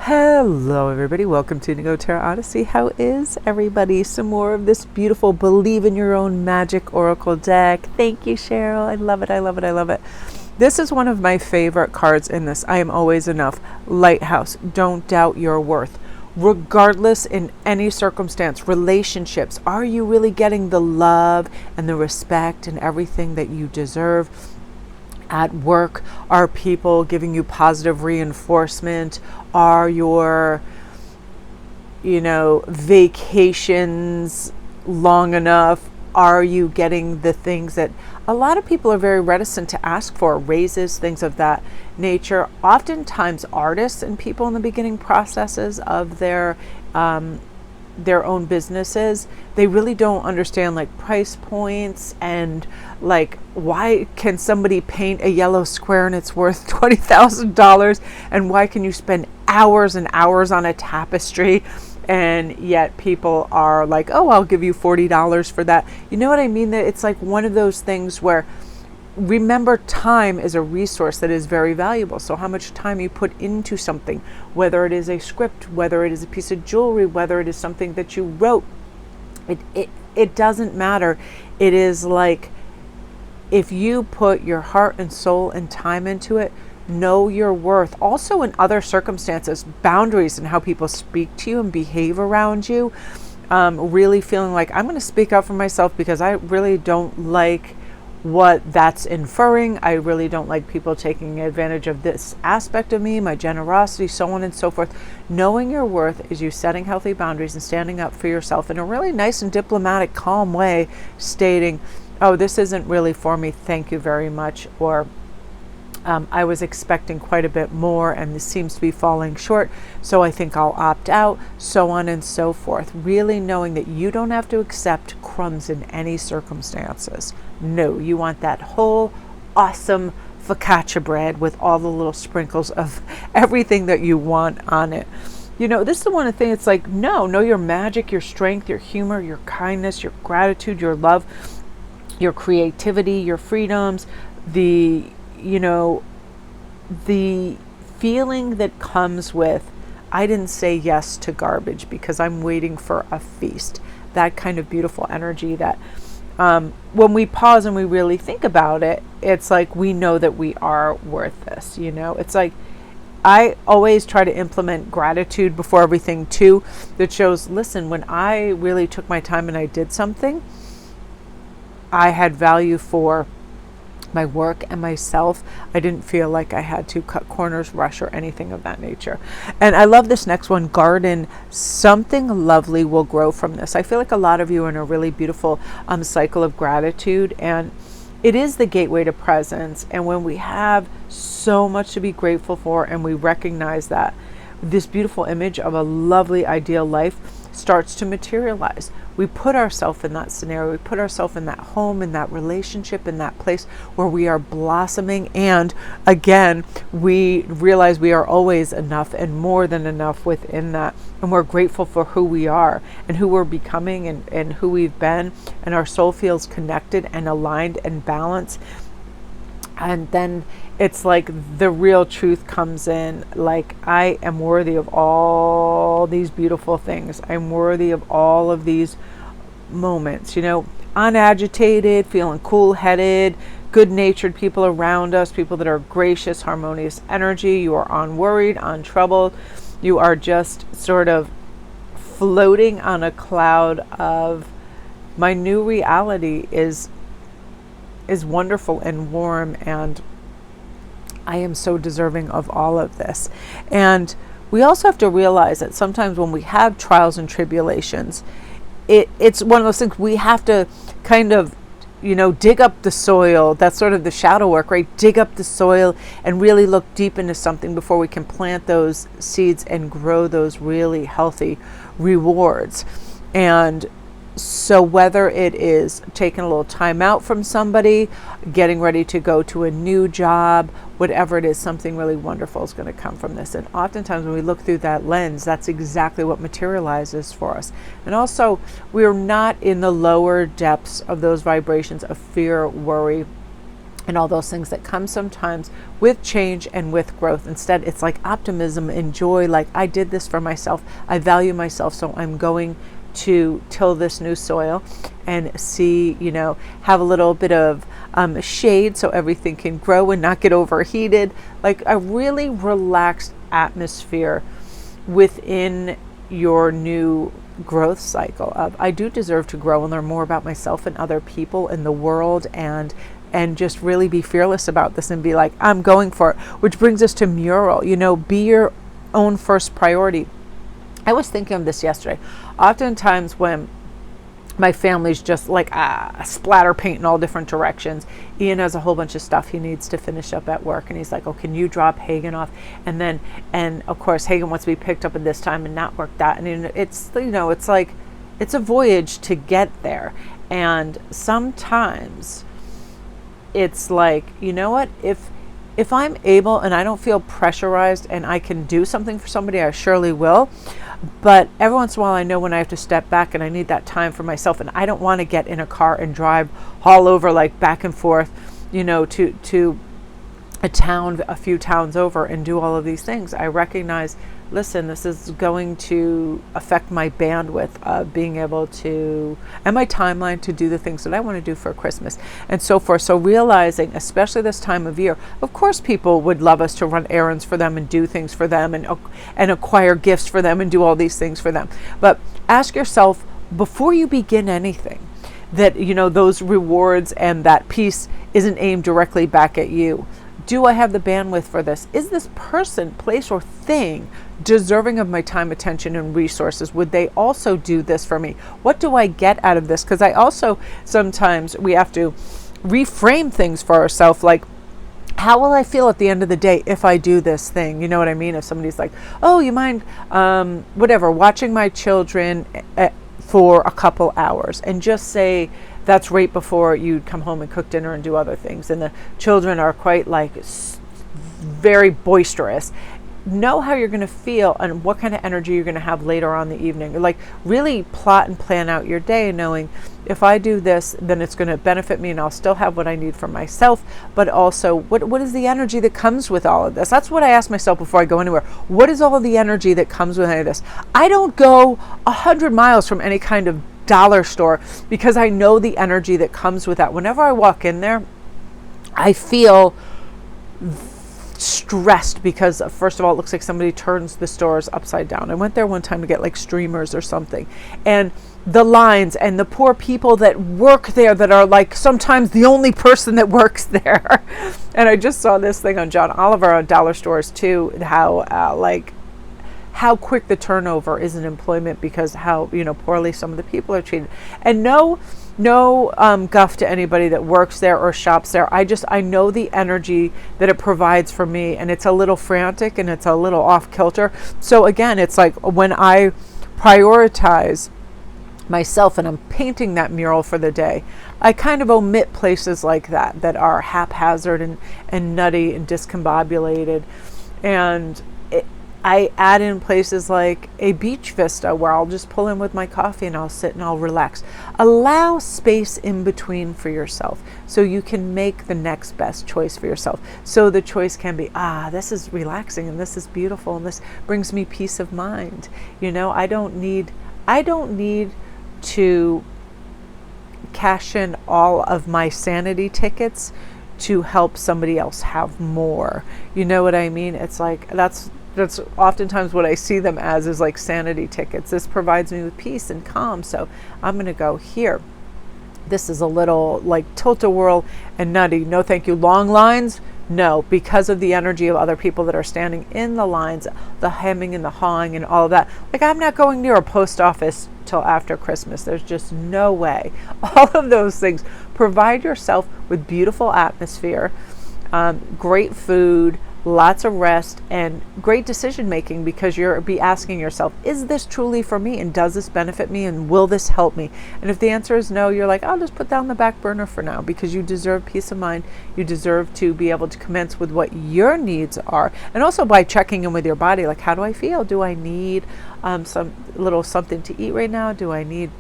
Hello everybody, welcome to Indigo Tarot Odyssey. How is everybody? Some more of this beautiful Believe in Your Own Magic Oracle deck. Thank you, Cheryl. I love it, I love it, I love it. This is one of my favorite cards in this. I am always enough. Lighthouse, don't doubt your worth. Regardless in any circumstance, relationships, are you really getting the love and the respect and everything that you deserve? At work, are people giving you positive reinforcement? Are your, vacations long enough? Are you getting the things that a lot of people are very reticent to ask for, raises, things of that nature? Oftentimes artists and people in the beginning processes of their own businesses, they really don't understand like price points and like why can somebody paint a yellow square and it's worth $20,000, and why can you spend hours and hours on a tapestry and yet people are like, oh, I'll give you $40 for that. You know what I mean? That it's like one of those things where, remember, time is a resource that is very valuable. So how much time you put into something, whether it is a script, whether it is a piece of jewelry, whether it is something that you wrote, it doesn't matter. It is like, if you put your heart and soul and time into it, know your worth. Also in other circumstances, boundaries and how people speak to you and behave around you. Really feeling like, I'm going to speak up for myself because I really don't like what that's inferring. I really don't like people taking advantage of this aspect of me, my generosity, so on and so forth. Knowing your worth is you setting healthy boundaries and standing up for yourself in a really nice and diplomatic, calm way, stating, oh, this isn't really for me, thank you very much, or I was expecting quite a bit more and this seems to be falling short, so I think I'll opt out, so on and so forth. Really knowing that you don't have to accept crumbs in any circumstances. No, you want that whole awesome focaccia bread with all the little sprinkles of everything that you want on it. This is the one thing, it's like, know your magic, your strength, your humor, your kindness, your gratitude, your love, your creativity, your freedoms, the feeling that comes with, I didn't say yes to garbage because I'm waiting for a feast. That kind of beautiful energy that when we pause and we really think about it, it's like we know that we are worth this. It's like, I always try to implement gratitude before everything too, that shows, listen, when I really took my time and I did something, I had value for my work and myself. I didn't feel like I had to cut corners, rush, or anything of that nature. And I love this next one, garden. Something lovely will grow from this. I feel like a lot of you are in a really beautiful cycle of gratitude, and it is the gateway to presence. And when we have so much to be grateful for and we recognize that, this beautiful image of a lovely ideal life starts to materialize. We put ourselves in that scenario, we put ourselves in that home, in that relationship, in that place where we are blossoming, and again we realize we are always enough and more than enough within that, and we're grateful for who we are and who we're becoming and who we've been, and our soul feels connected and aligned and balanced. And then it's like the real truth comes in, like, I am worthy of all these beautiful things. I'm worthy of all of these moments, unagitated, feeling cool-headed, good-natured people around us, people that are gracious, harmonious energy. You are unworried, untroubled. You are just sort of floating on a cloud of, my new reality is wonderful and warm, and I am so deserving of all of this. And we also have to realize that sometimes when we have trials and tribulations, it's one of those things we have to kind of, dig up the soil. That's sort of the shadow work, right? Dig up the soil and really look deep into something before we can plant those seeds and grow those really healthy rewards. And so whether it is taking a little time out from somebody, getting ready to go to a new job, whatever it is, something really wonderful is going to come from this. And oftentimes when we look through that lens, that's exactly what materializes for us. And also, we're not in the lower depths of those vibrations of fear, worry, and all those things that come sometimes with change and with growth. Instead, it's like optimism and joy, like I did this for myself, I value myself, so I'm going to till this new soil and see, have a little bit of shade so everything can grow and not get overheated. Like a really relaxed atmosphere within your new growth cycle of I do deserve to grow and learn more about myself and other people in the world, and just really be fearless about this and be like, I'm going for it. Which brings us to mural, be your own first priority. I was thinking of this yesterday. Oftentimes when my family's just like splatter paint in all different directions, Ian has a whole bunch of stuff he needs to finish up at work, and he's like, oh, can you drop Hagen off? And of course Hagen wants to be picked up at this time and not work that, and it's it's like it's a voyage to get there. And sometimes it's like, what, if I'm able and I don't feel pressurized and I can do something for somebody, I surely will. But every once in a while I know when I have to step back and I need that time for myself, and I don't want to get in a car and drive all over, like back and forth, to a town, a few towns over, and do all of these things. I recognize, listen, this is going to affect my bandwidth of being able to, and my timeline to do the things that I want to do for Christmas and so forth. So realizing, especially this time of year, of course people would love us to run errands for them and do things for them and acquire gifts for them and do all these things for them. But ask yourself before you begin anything that, those rewards and that peace isn't aimed directly back at you. Do I have the bandwidth for this? Is this person, place, or thing deserving of my time, attention, and resources? Would they also do this for me? What do I get out of this? Because I also, sometimes we have to reframe things for ourselves, like, how will I feel at the end of the day if I do this thing? You know what I mean? If somebody's like, oh, you mind, watching my children for a couple hours, and just say, that's right before you come home and cook dinner and do other things, and the children are quite like very boisterous. Know how you're going to feel and what kind of energy you're going to have later on the evening. Like really plot and plan out your day, knowing if I do this, then it's going to benefit me and I'll still have what I need for myself, but also what is the energy that comes with all of this? That's what I ask myself before I go anywhere. What is all of the energy that comes with any of this? I don't go 100 miles from any kind of dollar store because I know the energy that comes with that. Whenever I walk in there, I feel stressed because first of all, it looks like somebody turns the stores upside down. I went there one time to get like streamers or something, and the lines and the poor people that work there that are like sometimes the only person that works there. And I just saw this thing on John Oliver on dollar stores too, how quick the turnover is in employment because how poorly some of the people are treated. And no guff to anybody that works there or shops there. I know the energy that it provides for me, and it's a little frantic and it's a little off kilter. So again, it's like when I prioritize myself and I'm painting that mural for the day, I kind of omit places like that are haphazard and nutty and discombobulated, and I add in places like a beach vista where I'll just pull in with my coffee and I'll sit and I'll relax. Allow space in between for yourself so you can make the next best choice for yourself. So the choice can be, this is relaxing and this is beautiful and this brings me peace of mind. I don't need to cash in all of my sanity tickets to help somebody else have more. You know what I mean? It's like that's oftentimes what I see them as, is like sanity tickets. This provides me with peace and calm, so I'm going to go here. This is a little like tilt-a-whirl and nutty. No thank you. Long lines? No, because of the energy of other people that are standing in the lines, the hemming and the hawing and all of that. Like, I'm not going near a post office till after Christmas. There's just no way. All of those things. Provide yourself with beautiful atmosphere, great food, lots of rest, and great decision making, because you'll be asking yourself, is this truly for me, and does this benefit me, and will this help me? And if the answer is no, you're like, I'll just put that on the back burner for now, because you deserve peace of mind. You deserve to be able to commence with what your needs are, and also by checking in with your body, like, how do I feel? Do I need some little something to eat right now? Do I need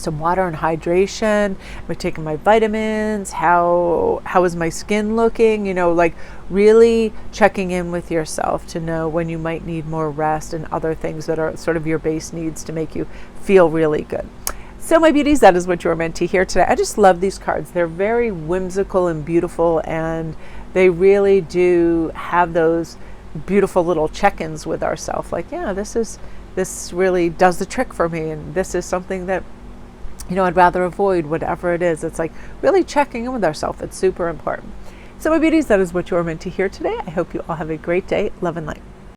some water and hydration. Am I taking my vitamins? How is my skin looking? Like really checking in with yourself to know when you might need more rest and other things that are sort of your base needs to make you feel really good. So my beauties, that is what you're meant to hear today. I just love these cards. They're very whimsical and beautiful, and they really do have those beautiful little check-ins with ourselves. Like, yeah, this really does the trick for me, and this is something that I'd rather avoid, whatever it is. It's like really checking in with ourselves. It's super important. So my beauties, that is what you're meant to hear today. I hope you all have a great day. Love and light.